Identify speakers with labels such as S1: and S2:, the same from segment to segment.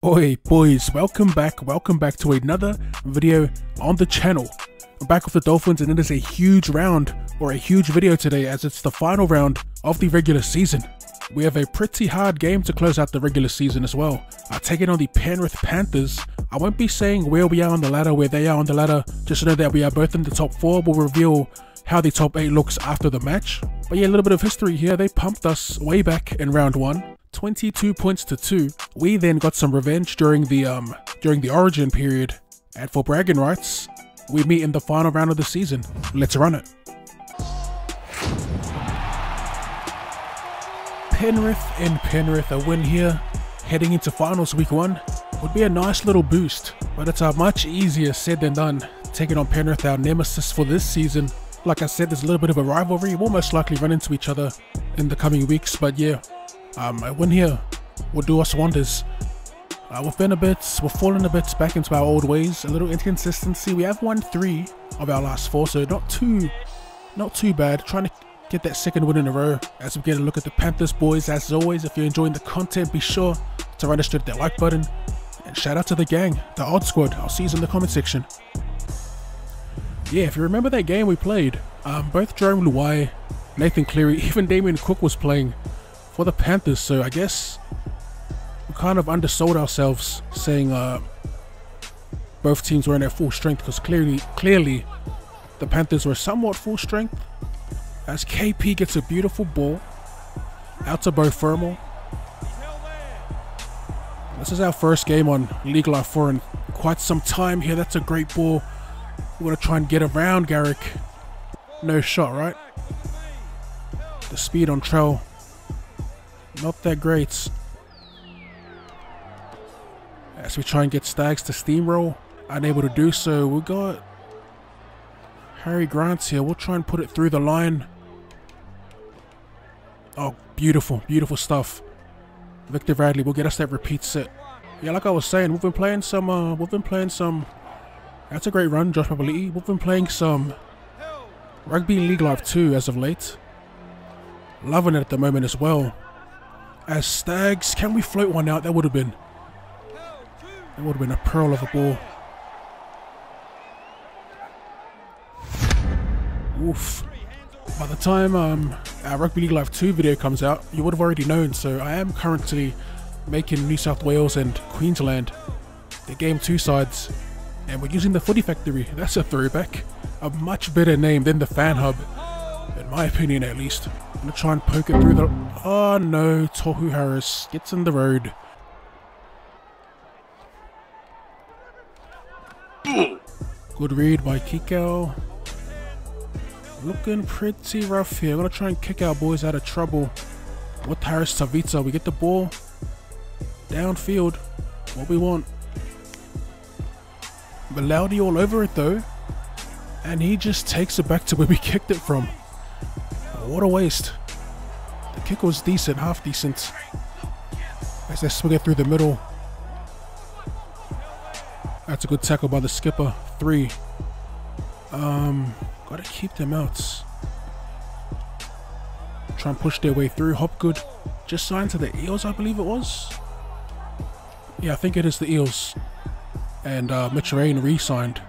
S1: Oi boys, welcome back to another video on the channel. I'm back with the Dolphins and it is a huge round or a huge video today as it's the final round of the regular season. We have a pretty hard game to close out the regular season as well. I take it on the Penrith Panthers. I won't be saying where we are on the ladder, where they are on the ladder, just to know that we are both in the top 4. We'll reveal how the top 8 looks after the match. But yeah, a little bit of history here. They pumped us way back in round 1. 22 points to 2. We then got some revenge during the origin period, and for bragging rights, we meet in the final round of the season. Let's run it. Penrith, a win here, heading into finals week 1 would be a nice little boost, but it's much easier said than done. Taking on Penrith, our nemesis for this season. Like I said, there's a little bit of a rivalry. We'll most likely run into each other in the coming weeks, but yeah. A win here will do us wonders. We've fallen a bit back into our old ways, a little inconsistency. We have won 3 of our last 4, so not too bad. Trying to get that second win in a row as we get a look at the Panthers, boys. As always, if you're enjoying the content, be sure to register that like button. And shout out to the gang, the Odd Squad. I'll see you in the comment section. Yeah, if you remember that game we played, both Jarome Luai, Nathan Cleary, even Damien Cook was playing for the Panthers, so I guess we kind of undersold ourselves saying both teams were in their full strength, because clearly the Panthers were somewhat full strength as KP gets a beautiful ball out to Beau Fermor. This is our first game on League Life 4 in quite some time here. That's a great ball. We're going to try and get around Garrick. No shot, right? The speed on Trell, not that great. As we try and get Stags to steamroll, unable to do so. We got Harry Grant here. We'll try and put it through the line. Oh, beautiful stuff. Victor Radley will get us that repeat set. Yeah, like I was saying, we've been playing some. That's a great run, Josh Papali'i. We've been playing some Rugby League Live 2 as of late. Loving it at the moment as well. As Stags, can we float one out? That would have been a pearl of a ball. Oof. By the time our Rugby League Live 2 video comes out, you would have already known. So I am currently making New South Wales and Queensland the Game 2 sides, and we're using the Footy Factory. That's a throwback. A much better name than the Fan Hub, in my opinion at least. I'm gonna try and poke it through the... Oh no, Tohu Harris gets in the road. Good read by Kikau. Looking pretty rough here. I'm gonna try and kick our boys out of trouble with Harris Tavita. We get the ball downfield. What we want. Malaudi all over it though. And he just takes it back to where we kicked it from. What a waste. The kick was decent, half decent. As they swing it through the middle. That's a good tackle by the skipper. 3. Gotta keep them out. Try and push their way through. Hopgood just signed to the Eels, I believe it was. Yeah, I think it is the Eels. And Mitch Rain re-signed.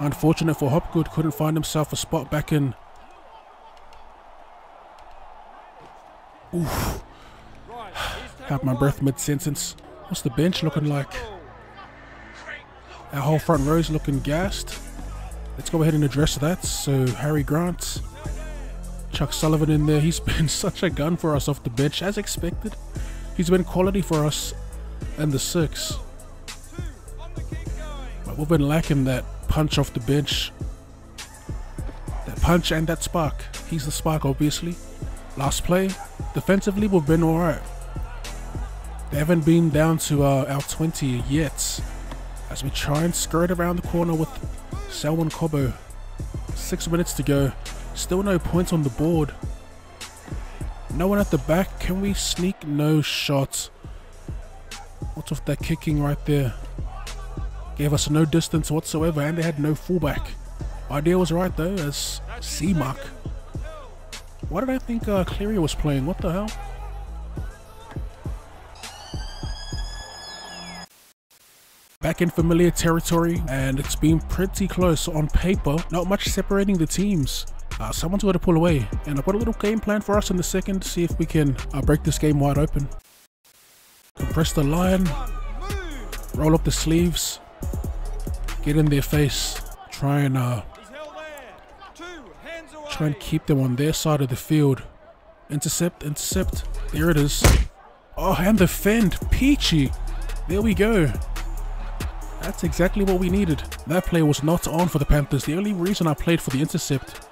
S1: Unfortunate for Hopgood, couldn't find himself a spot back in. Oof. Had my breath mid-sentence. What's the bench looking like? Our whole front row's looking gassed. Let's go ahead and address that. So Harry Grant, Chuck Sullivan in there. He's been such a gun for us off the bench, as expected. He's been quality for us in the 6. But we've been lacking that punch off the bench. That punch and that spark. He's the spark, obviously. Last play, defensively we've been alright. They haven't been down to our 20 yet. As we try and skirt around the corner with Selwyn Cobbo. 6 minutes to go. Still no points on the board. No one at the back. Can we sneak? No shot. What's with that kicking right there? Gave us no distance whatsoever, and they had no fullback. Idea was right though, as C-Mark. Why did I think Cleary was playing? What the hell? back in familiar territory, and it's been pretty close on paper. Not much separating the teams. Someone's got to pull away, and I've got a little game plan for us in the second to see if we can break this game wide open. Compress the line, roll up the sleeves, get in their face, try and keep them on their side of the field. Intercept, there it is. Oh, and the fend, peachy. There we go. That's exactly what we needed. That play was not on for the Panthers. The only reason I played for the intercept,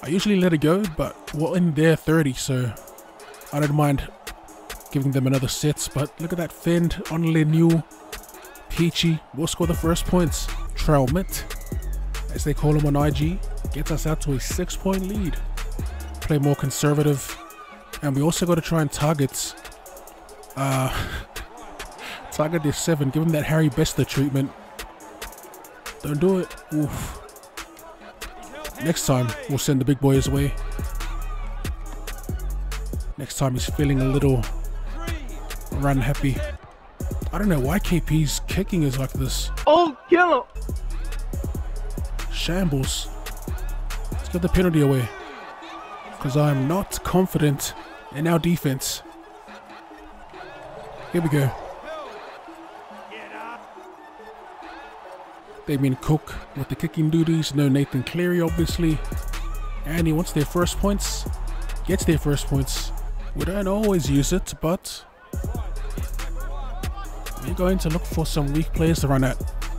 S1: I usually let it go, but we're in their 30, so I don't mind giving them another set. But look at that fend on Lemieux. Peachy will score the first points. Trail Mitt, as they call him on IG, gets us out to a 6-point lead. Play more conservative, and we also got to try and target their 7. Give him that Harry Bester treatment. Don't do it. Oof. Next time we'll send the big boys away. Next time he's feeling a little run happy. I don't know why KP's kicking is like this.
S2: Oh, kill him!
S1: Shambles. Let's get the penalty away, because I'm not confident in our defense. Here we go. Damien Cook with the kicking duties. No Nathan Cleary, obviously. And he wants their first points. Gets their first points. We don't always use it, but we're going to look for some weak players to run at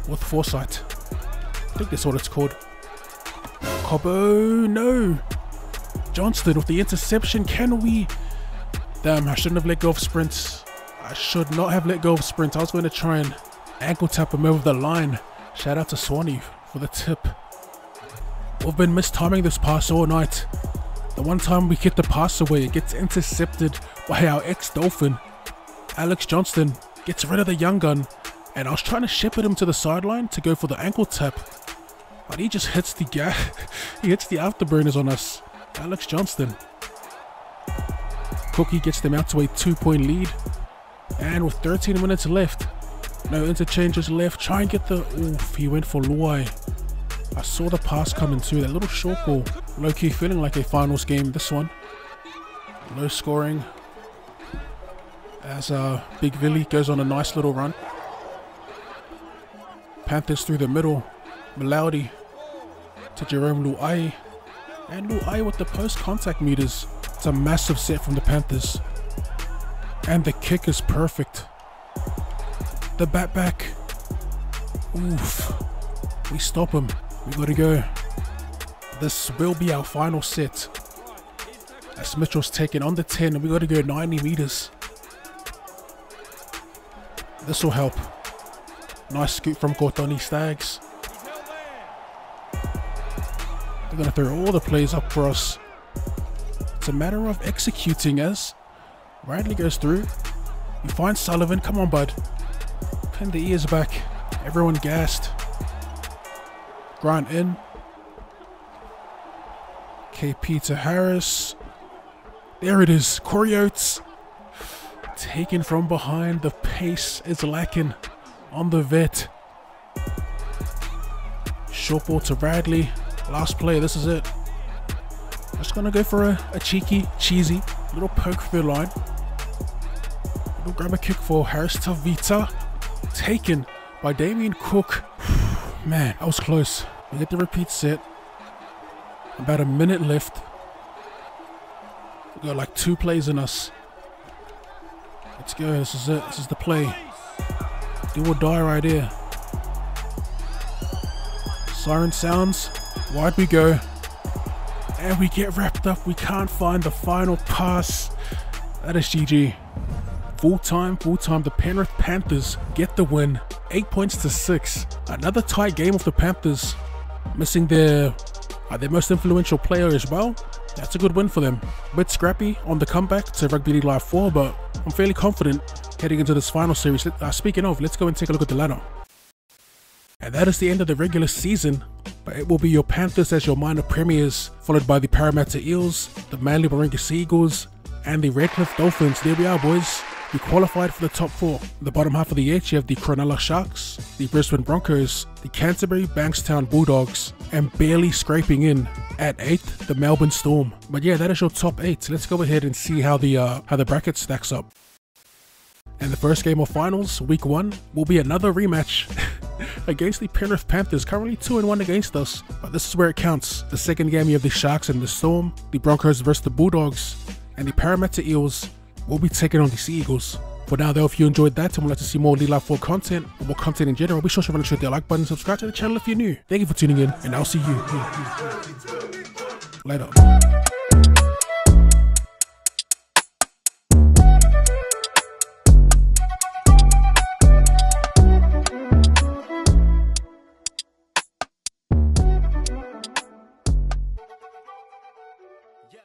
S1: with foresight. I think that's what it's called. Cobbo, no. Johnston with the interception. Can we? Damn, I shouldn't have let go of sprints. I should not have let go of sprints. I was going to try and ankle tap him over the line. Shout out to Swanee for the tip. We've been mistiming this pass all night. The one time we get the pass away, it gets intercepted by our ex-Dolphin. Alex Johnston gets rid of the young gun, and I was trying to shepherd him to the sideline to go for the ankle tap, but he just hits the he hits the afterburners on us. Alex Johnston. Cookie gets them out to a 2-point lead, and with 13 minutes left, no interchanges left. Try and get the... Oof, he went for Luai. I saw the pass coming too. That little short ball. Low-key feeling like a finals game, this one. Low scoring. As Big Villy goes on a nice little run. Panthers through the middle. Malaudi to Jerome Luai. And Luai with the post-contact meters. It's a massive set from the Panthers. And the kick is perfect. The back. Oof. We stop him. We gotta go. This will be our final set. As Mitchell's taken on the 10, and we gotta go 90 meters. This will help. Nice scoop from Cortoni Stags. They're gonna throw all the plays up for us. It's a matter of executing as Radley goes through. You find Sullivan. Come on, bud. Pin the ears back. Everyone gassed. Grant in. KP to Harris. There it is. Corey Oates. Taken from behind. The pace is lacking on the vet. Short ball to Radley. Last play. This is it. Just gonna go for a cheesy little poke through the line. Little grab a kick for Harris Tavita. Taken by Damien Cook. Man, that was close. We get the repeat set. About a minute left. We got like 2 plays in us. Let's go. This is it. This is the play. Do or die right here. Siren sounds. Wide we go. And we get wrapped up. We can't find the final pass. That is GG. Full time. The Penrith Panthers get the win. 8 points to 6. Another tight game of the Panthers. Missing their most influential player as well. That's a good win for them. A bit scrappy on the comeback to Rugby League Live 4, but I'm fairly confident heading into this final series. Speaking of, let's go and take a look at the ladder. And that is the end of the regular season, but it will be your Panthers as your minor premiers, followed by the Parramatta Eels, the Manly Warringah Sea Eagles, and the Redcliffe Dolphins. There we are, boys. We qualified for the top 4. The bottom half of the 8, you have the Cronulla Sharks, the Brisbane Broncos, the Canterbury Bankstown Bulldogs, and barely scraping in at 8th, the Melbourne Storm. But yeah, that is your top 8. Let's go ahead and see how the bracket stacks up. And the first game of finals, week 1, will be another rematch against the Penrith Panthers, currently 2-1 against us. But this is where it counts. The second game, you have the Sharks and the Storm, the Broncos versus the Bulldogs, and the Parramatta Eels will be taking on the Sea Eagles. For now though, if you enjoyed that and would like to see more League Life 4 content, or more content in general, be sure to hit the like button, subscribe to the channel if you're new. Thank you for tuning in, and I'll see you later.